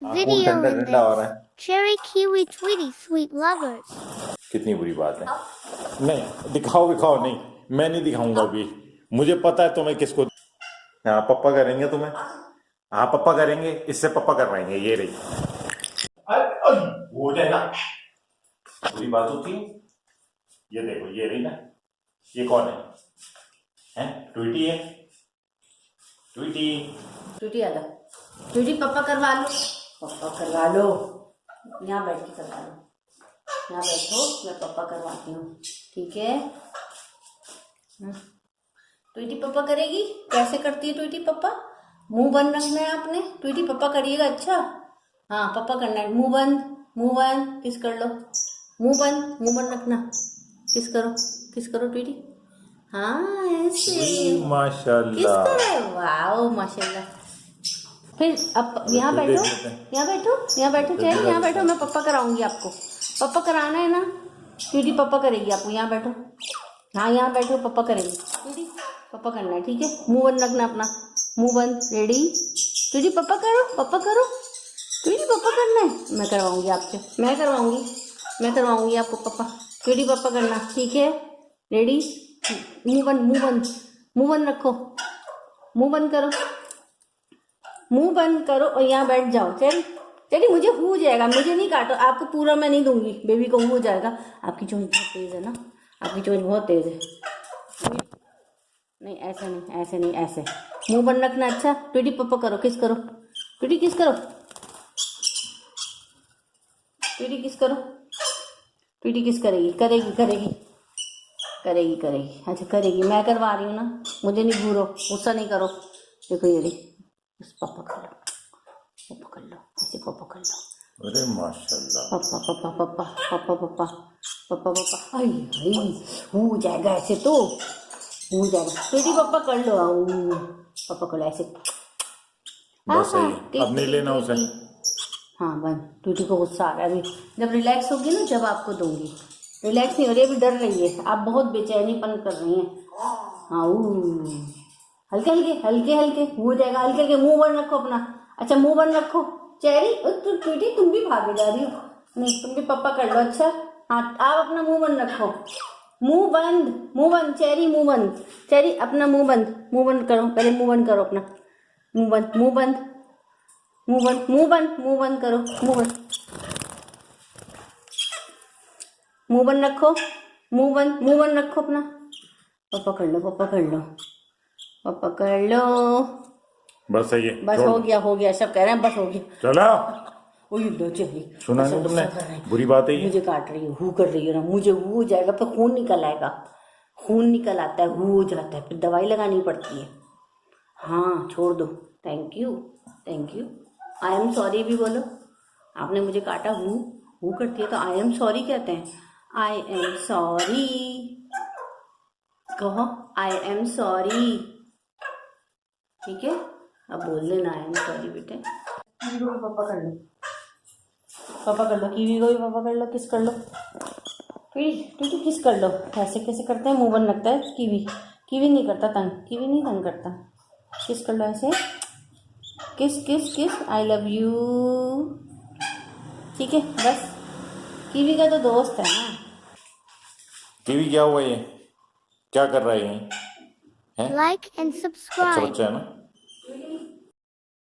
Video ठंडा in ठंडा हो रहा this. है। Cherry Kiwi Tweety Sweet Lovers. कितनी बुरी बात है। नहीं दिखाओ नहीं, मैं नहीं दिखाऊंगा अभी। मुझे पता है तुम्हें किसको। हाँ पप्पा करेंगे तुम्हें। हाँ पप्पा करेंगे, इससे पप्पा करवाएंगे। ये रही। हो जाएगा। बुरी बात होती है। ये देखो, ये रही ना। ये कौन है? हैं? ट्वीटी है। ट्वीटी। ट्वीटी आ जा। ट्वीटी पप्पा करवा लो, पप्पा करवा लो। यहाँ बैठ के करवा लो, यहाँ बैठो, मैं पप्पा करवाती हूँ, ठीक है। ट्वीटी पप्पा करेगी। कैसे करती है ट्वीटी पप्पा? मुंह बंद रखना है आपने। ट्वीटी पप्पा करिएगा। अच्छा हाँ पप्पा करना है। मुंह बंद किस कर लो। मुंह बंद रखना। किस करो ट्वीटी। हाँ ऐसे माशाल्लाह। किस करो। वाओ माशाल्लाह। फिर अब यहाँ बैठो चाहिए। यहाँ बैठो, मैं पप्पा कराऊंगी आपको। पप्पा कराना है ना, ट्वीटी पप्पा करेगी आपको। यहाँ बैठो। हाँ यहाँ बैठो, पप्पा करेगी। ट्वीटी पप्पा करना है, ठीक है। मुंह बंद रखना अपना, मुंह बंद। रेडी? ट्वीटी पप्पा करो। ट्वीटी पप्पा करना है, मैं करवाऊंगी आपसे। मैं करवाऊंगी आपको पप्पा। ट्वीटी पप्पा करना, ठीक है। रेडी? मुंह बंद रखो। मुंह बंद करो और यहाँ बैठ जाओ। चलिए मुझे हो जाएगा, मुझे नहीं काटो। आपको पूरा मैं नहीं दूंगी, बेबी को हो जाएगा। आपकी चोंच बहुत तेज है ना, आपकी चोंच बहुत तेज है। नहीं ऐसे नहीं ऐसे। मुंह बंद रखना। अच्छा ट्वीटी पप्पा करो, किस करो। ट्वीटी किस करो। ट्वीटी किस करो। ट्वीटी किस करेगी। अच्छा करेगी। मैं करवा रही हूँ ना, मुझे नहीं घूरो, गुस्सा नहीं करो। देखो ये रही। बस पापा कर लो, ऐसे पापा कर लो। अरे माशाल्लाह। पापा। आई हो जाएगा, ऐसे तो हो जाएगा। ट्वीटी पप्पा कर लो। पापा कर लो ऐसे। बस सही, अब नहीं लेना उसे। हाँ बंद। ट्वीटी को गुस्सा आ रहा है। अभी जब रिलैक्स होगी ना, जब आपको दूंगी। रिलैक्स नहीं हो रही, अभी डर रही है। आप बहुत बेचैनीपन कर रही हैं। हाँ हल्के हो जाएगा। हल्के मुंह बंद रखो अपना। अच्छा मुंह बंद रखो। चेरी ट्वीटी तुम भी भागे जा रही हो। नहीं तुम भी पप्पा कर लो। अच्छा हाँ आप अपना मुंह बंद रखो। मुंह बंद। चेरी मुंह बंद। चेरी अपना मुंह बंद करो। पहले मुंह बंद करो अपना। मुंह बंद करो। मुंह बंद रखो। मुंह बंद रखो अपना। पापा कर लो। बस सही है। बस हो गया। सब कह रहे हैं बस हो गया। चलो चलिए। सुना नहीं तुमने? बुरी बात है ये। मुझे काट रही है, हु कर रही है ना। मुझे हु हो जाएगा, फिर खून निकल आएगा। खून निकल आता है, हु हो जाता है, फिर दवाई लगानी पड़ती है। हाँ छोड़ दो। Thank you. I am sorry भी बोलो। आपने मुझे काटा, हु करती है तो आई एम सॉरी कहते हैं। आई एम सॉरी कहो। आई एम सॉरी, ठीक है। अब बोल देना आई एम सॉरी बेटे। कीवी को भी पापा कर लो। कीवी को भी पापा कर लो। किस कर लो। ट्वीटी किस कर लो। ऐसे कैसे करते हैं? मुंह बंद लगता है। कीवी नहीं करता तंग। कीवी नहीं तंग करता। किस कर लो ऐसे। किस। आई लव यू, ठीक है बस। कीवी का तो दोस्त है ना। कीवी क्या हुआ ये? क्या कर रहा है ये? हैं? Like and अच्छा subscribe. बच्चा है ना।